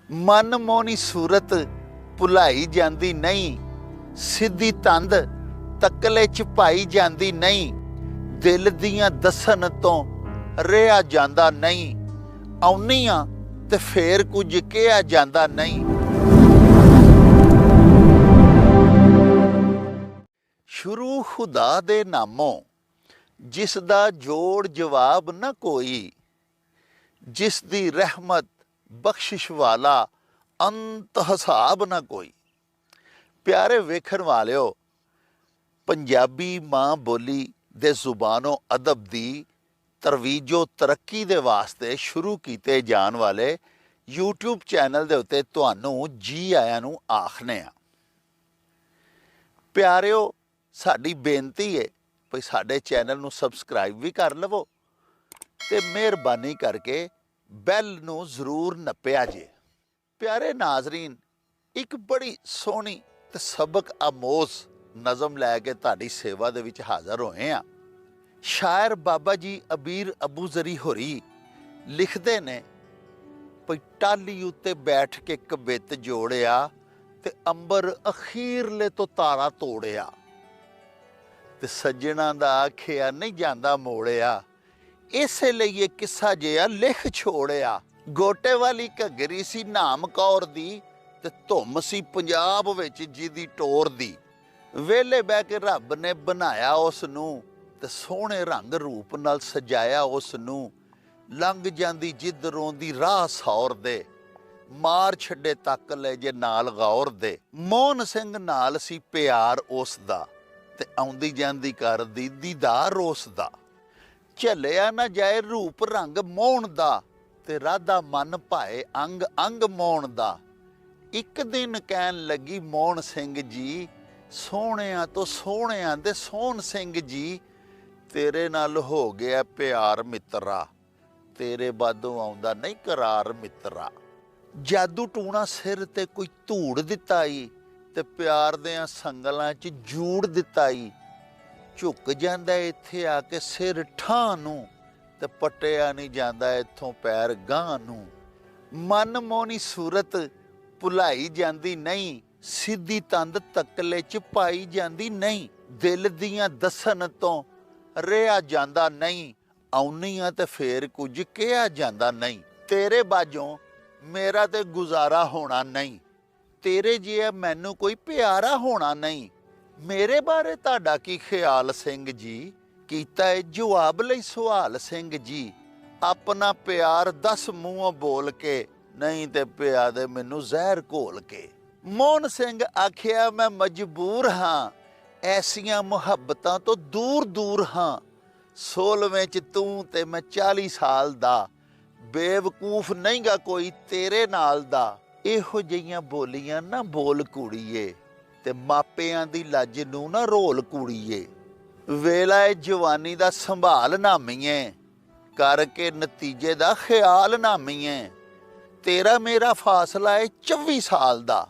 मन मोहनी सूरत भुलाई जाती नहीं, सीधी तंद तकले च पाई जाती नहीं, दिल दियां दसन तो रिहा जाता नहीं, आउनी आ ते फेर कुछ कहा जाता नहीं। शुरू खुदा दे नामों जिस दा जोड़ जवाब न कोई, जिस दी रहमत बख्शिश वाला अंत हिसाब न कोई। प्यारे वेखण वालिओ, पंजाबी मां बोली दे जुबानो अदब दी तरवीजो तरक्की दे वास्ते शुरू कीते जान वाले यूट्यूब चैनल दे उत्ते तुहानू जी आयां नू आखने आ। प्यारिओ, साडी बेनती है भई साडे चैनल नू सबसक्राइब भी कर लवो ते मेहरबानी करके बैल नू जरूर नप्पिया जे। प्यारे नाजरीन, एक बड़ी सोहनी ते सबक आमोज नज़म लैके तुहाडी सेवा दे विच हाज़र होए आ। शायर बाबा जी अबीर अबू जरी होरी लिखते ने भई टाली उत्ते बैठ के कबित जोड़िया ते अंबर अखीरले तो तारा तोड़िया, ते सज्जना दा आखिया नहीं जांदा मोड़िया, इसे लिए ये किस्सा जिहा लिख छोड़िया। गोटे वाली घगरी सी नाम कौर दी, ते धुम सी पंजाब विच जिहदी टोर दी। वेले बह के रब ने बनाया उस नूं, ते सोहणे रंग रूप नाल सजाया उस नूं। लंघ जांदी जिधरों दी राह सौर दे, मार छड्डे तक ले जे नाल गौर दे। मोहन सिंह नाल सी प्यार उस दा, ते आउंदी जांदी करदी दीदार उस दा। झल्लिया ना जाए रूप रंग मोहन दा, ते राधा मन भाए अंग अंग मोहन दा। एक दिन कहन लगी मोहन सिंह जी, सोहणिया तो सोहणिया दे सोहन सिंह जी, तेरे नाल हो गया प्यार मित्रा, तेरे बादों आउंदा नहीं करार मित्रा। जादू टूणा सिर ते कोई धूड़ दिता ई, ते प्यार दियां संगलां च जूड़ दिता ई। झुक जांदा इत्थे आके सिर ਠਾਂ ਨੂੰ, ते पट्टिया नहीं जांदा इत्थों पैर गांह ਨੂੰ। मन मोहनी सूरत भुलाई जाती नहीं, सीधी तंद तकले च पाई जाती नहीं, दिल दियां दसन तो रिहा जाता नहीं, आउनी आ ते फेर कुछ कहा जाता नहीं। तेरे बाजों मेरा ते गुजारा होना नहीं, तेरे जिहा मैनू कोई प्यारा होना नहीं। मेरे बारे तुहाडा की ख्याल सिंह जी, कीता है जवाब लई सवाल सिंह जी। अपना प्यार दस मूँहों बोल के, नहीं ते पिया दे मैनू जहर घोल के। मोहन सिंह आखिया मैं मजबूर हाँ, ऐसियां मुहब्बतां तो दूर दूर हाँ। 16वें च तूं ते मैं 40 साल दा, बेवकूफ नहीं गा कोई तेरे नाल दा। इहो जिहियां बोलियां ना बोल कुड़ीए, ते मापियां दी लज नू ना रोल कुड़ीए। वेला ए जवानी दा संभाल नामीए, करके नतीजे दा ख्याल नामीए। तेरा मेरा फासला है 24 साल दा,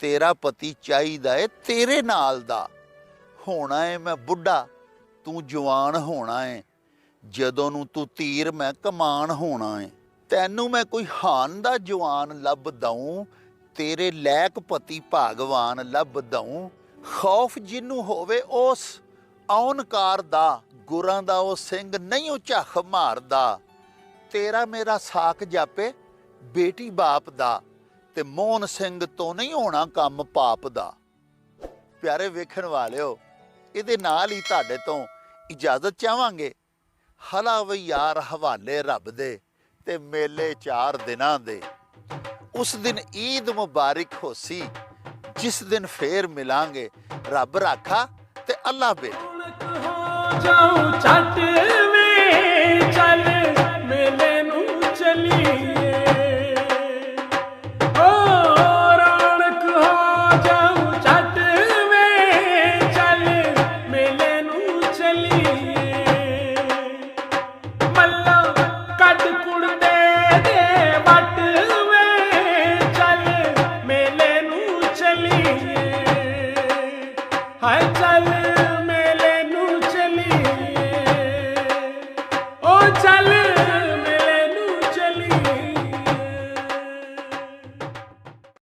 तेरा पति चाहिदा है तेरे नाल दा। होना है मैं बुढ़ा, तू जवान होना है, जदों नू तू तीर मैं कमान होना है। तैनू मैं कोई हान दा जवान लभ दऊं, तेरे लैक पति भागवान लभ दऊं। खौफ जिन्नू होवे उस औनकार दा, गुरां दा ओ सिंह नहीं ओ झख मारदा। तेरा मेरा साक जापे बेटी बाप दा, ते मोहन सिंह तो नहीं होना काम पाप दा। प्यारे वेखण वालिओ, इहदे नाल ही तुहाडे तो इजाजत चाहांगे। हला वी यार हवाले रब दे, ते मेले 4 दिनां दे। उस दिन ईद मुबारक होसी, जिस दिन फेर मिलांगे। रब राखा ते अल्लाह बे।